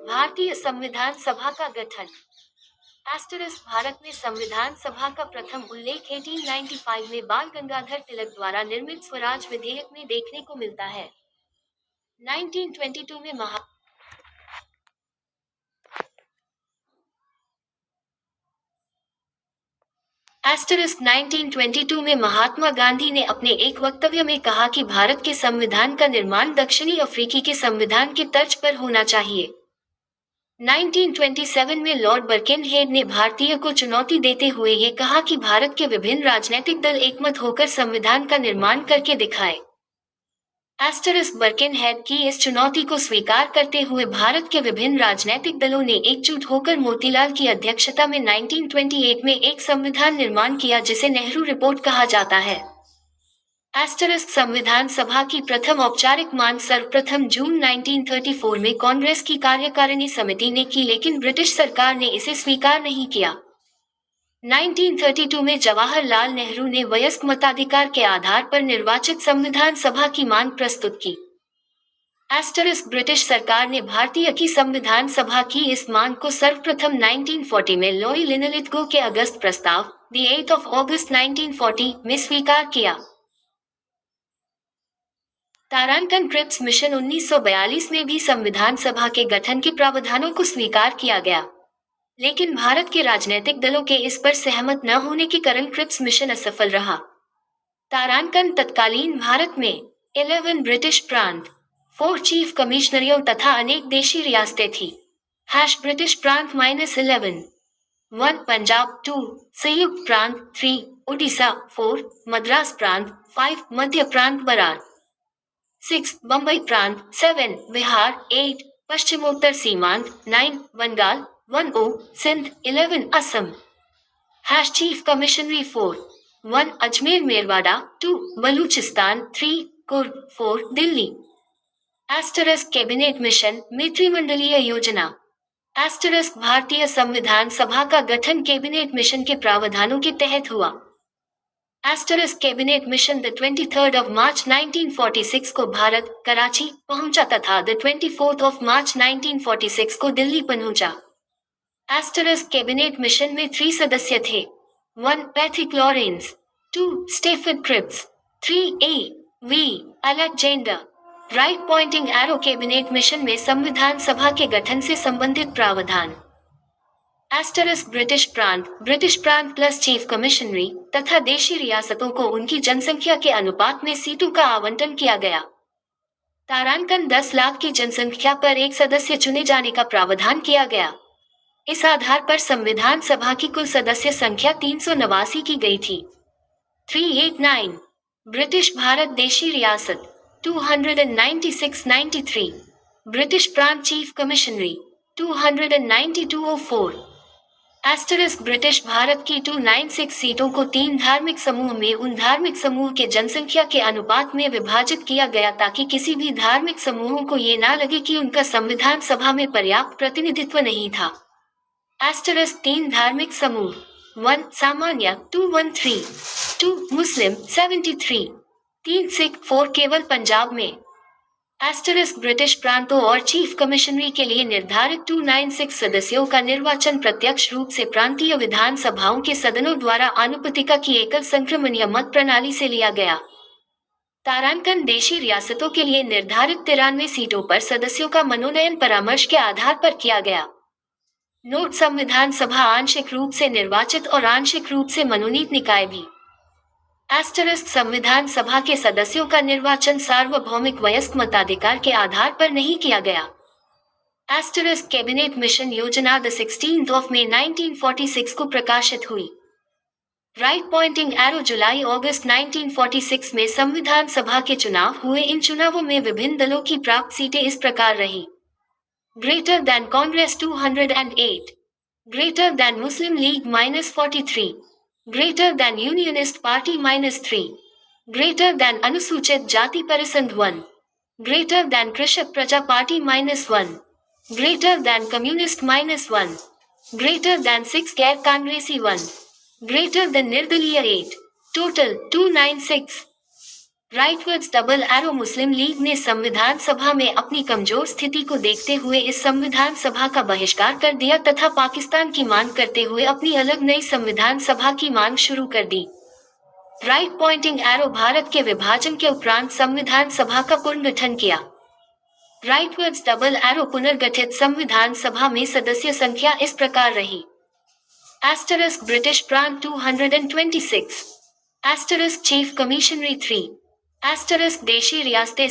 भारतीय संविधान सभा का गठन। भारत में संविधान सभा का प्रथम उल्लेख 1895 में बाल गंगाधर तिलक द्वारा निर्मित स्वराज विधेयक में देखने को मिलता है। 1922 में 1922 में महात्मा गांधी ने अपने एक वक्तव्य में कहा कि भारत के संविधान का निर्माण दक्षिणी अफ्रीकी के संविधान के तर्ज पर होना चाहिए। 1927 में लॉर्ड बर्किनहेड ने भारतीय को चुनौती देते हुए ये कहा कि भारत के विभिन्न राजनीतिक दल एकमत होकर संविधान का निर्माण करके दिखाए। बर्किनहेड की इस चुनौती को स्वीकार करते हुए भारत के विभिन्न राजनीतिक दलों ने एकजुट होकर मोतीलाल की अध्यक्षता में 1928 में एक संविधान निर्माण किया जिसे नेहरू रिपोर्ट कहा जाता है। संविधान सभा की प्रथम औपचारिक मांग सर्वप्रथम जून 1934 में कांग्रेस की कार्यकारिणी समिति ने की, लेकिन ब्रिटिश सरकार ने इसे स्वीकार नहीं किया। 1932 में जवाहरलाल नेहरू ने वयस्क मताधिकार के आधार पर निर्वाचित संविधान सभा की मांग प्रस्तुत की। ब्रिटिश सरकार ने भारतीय की संविधान सभा की इस मांग को सर्वप्रथम 1940 में लॉर्ड लिनलिथगो के अगस्त प्रस्ताव 8 अगस्त 1940 में स्वीकार किया। तारांकन क्रिप्स मिशन 1942 में भी संविधान सभा के गठन के प्रावधानों को स्वीकार किया गया, लेकिन भारत के राजनीतिक दलों के इस पर सहमत न होने के कारण क्रिप्स मिशन असफल रहा। तारांकन तत्कालीन भारत में 11 ब्रिटिश प्रांत, 4 चीफ कमिश्नरियों तथा अनेक देशी रियासतें थी। ब्रिटिश प्रांत -11, 1 पंजाब, 2 संयुक्त प्रांत, 3 उड़ीसा, 4 मद्रास प्रांत, 5 मध्य प्रांत बरार, 6 बंबई प्रांत, 7 बिहार, 8 पश्चिमोत्तर सीमांत, 9 Bengal, 1 Sindh, 11 Assam. Chief commissionery 4 1 Ajmer Merwara, 2 Baluchistan, 3 Coorg, 4 Delhi. Cabinet mission मंत्रिमंडलीय योजना। भारतीय संविधान सभा का गठन कैबिनेट मिशन के प्रावधानों के तहत हुआ। कैबिनेट मिशन 23 मार्च 1946 को भारत कराची पहुंचा तथा 24 मार्च 1946 को दिल्ली पहुंचा। कैबिनेट मिशन में 3 सदस्य थे। 1 Patrick Lawrence, 2 Stafford Cripps, 3 V Alexander right. Pointing arrow cabinet mission में संविधान सभा के गठन से संबंधित प्रावधान। ब्रिटिश प्रांत प्लस चीफ कमिश्नरी तथा देशी रियासतों को उनकी जनसंख्या के अनुपात में सीटों का आवंटन किया गया। तारांकन 10 लाख की जनसंख्या पर एक सदस्य चुने जाने का प्रावधान किया गया। इस आधार पर संविधान सभा की कुल सदस्य संख्या 389 की गई थी। 389 ब्रिटिश भारत देशी रियासत 296-93, ब्रिटिश प्रांत चीफ कमिश्नरी 292-04। ब्रिटिश भारत की 296 सीटों को 3 धार्मिक समूह में उन धार्मिक समूह के जनसंख्या के अनुपात में विभाजित किया गया ताकि किसी भी धार्मिक समूह को ये ना लगे कि उनका संविधान सभा में पर्याप्त प्रतिनिधित्व नहीं था। 3 धार्मिक समूह 1 सामान्य 213, 2 मुस्लिम 73, 3 सिख, 4 केवल पंजाब में। ब्रिटिश प्रांतों और चीफ कमिश्नरी के लिए निर्धारित 296 सदस्यों का निर्वाचन प्रत्यक्ष रूप से प्रांतीय विधान सभाओं के सदनों द्वारा आनुपातिका की एकल संक्रमणीय मत प्रणाली से लिया गया। तारांकन देशी रियासतों के लिए निर्धारित 93 सीटों पर सदस्यों का मनोनयन परामर्श के आधार पर किया गया। नोट: संविधान सभा आंशिक रूप से निर्वाचित और आंशिक रूप से मनोनीत निकाय भी। संविधान सभा के सदस्यों का निर्वाचन सार्वभौमिक वयस्क मताधिकार के आधार पर नहीं किया गया। कैबिनेट मिशन योजना 16 मई 1946 को प्रकाशित हुई। राइट पॉइंटिंग एरो जुलाई अगस्त 1946 में संविधान सभा के चुनाव हुए। इन चुनावों में विभिन्न दलों की प्राप्त सीटें इस प्रकार रही। Greater than Congress 208, greater than Muslim League -43, greater than Unionist Party -3, greater than अनुसूचित जाति परिसंघ 1, greater than Krishak Praja Party -1, greater than communist -1, greater than 6 गैर कांग्रेसी 1, ग्रेटर दैन निर्दलीय 8, total 296। Rightwards double arrow Muslim League ने संविधान सभा में अपनी कमजोर स्थिति को देखते हुए इस संविधान सभा का बहिष्कार कर दिया तथा पाकिस्तान की मांग करते हुए अपनी अलग नई संविधान सभा की मांग शुरू कर दी। राइट पॉइंटिंग एरो भारत के विभाजन के उपरांत संविधान सभा का पुनर्गठन किया। राइटवर्ड्स डबल एरो पुनर्गठित संविधान सभा में सदस्य संख्या इस प्रकार रही। Asterisk ब्रिटिश प्रांत 226, Asterisk चीफ कमिश्नरी 3, Asterisk देशी रियासतें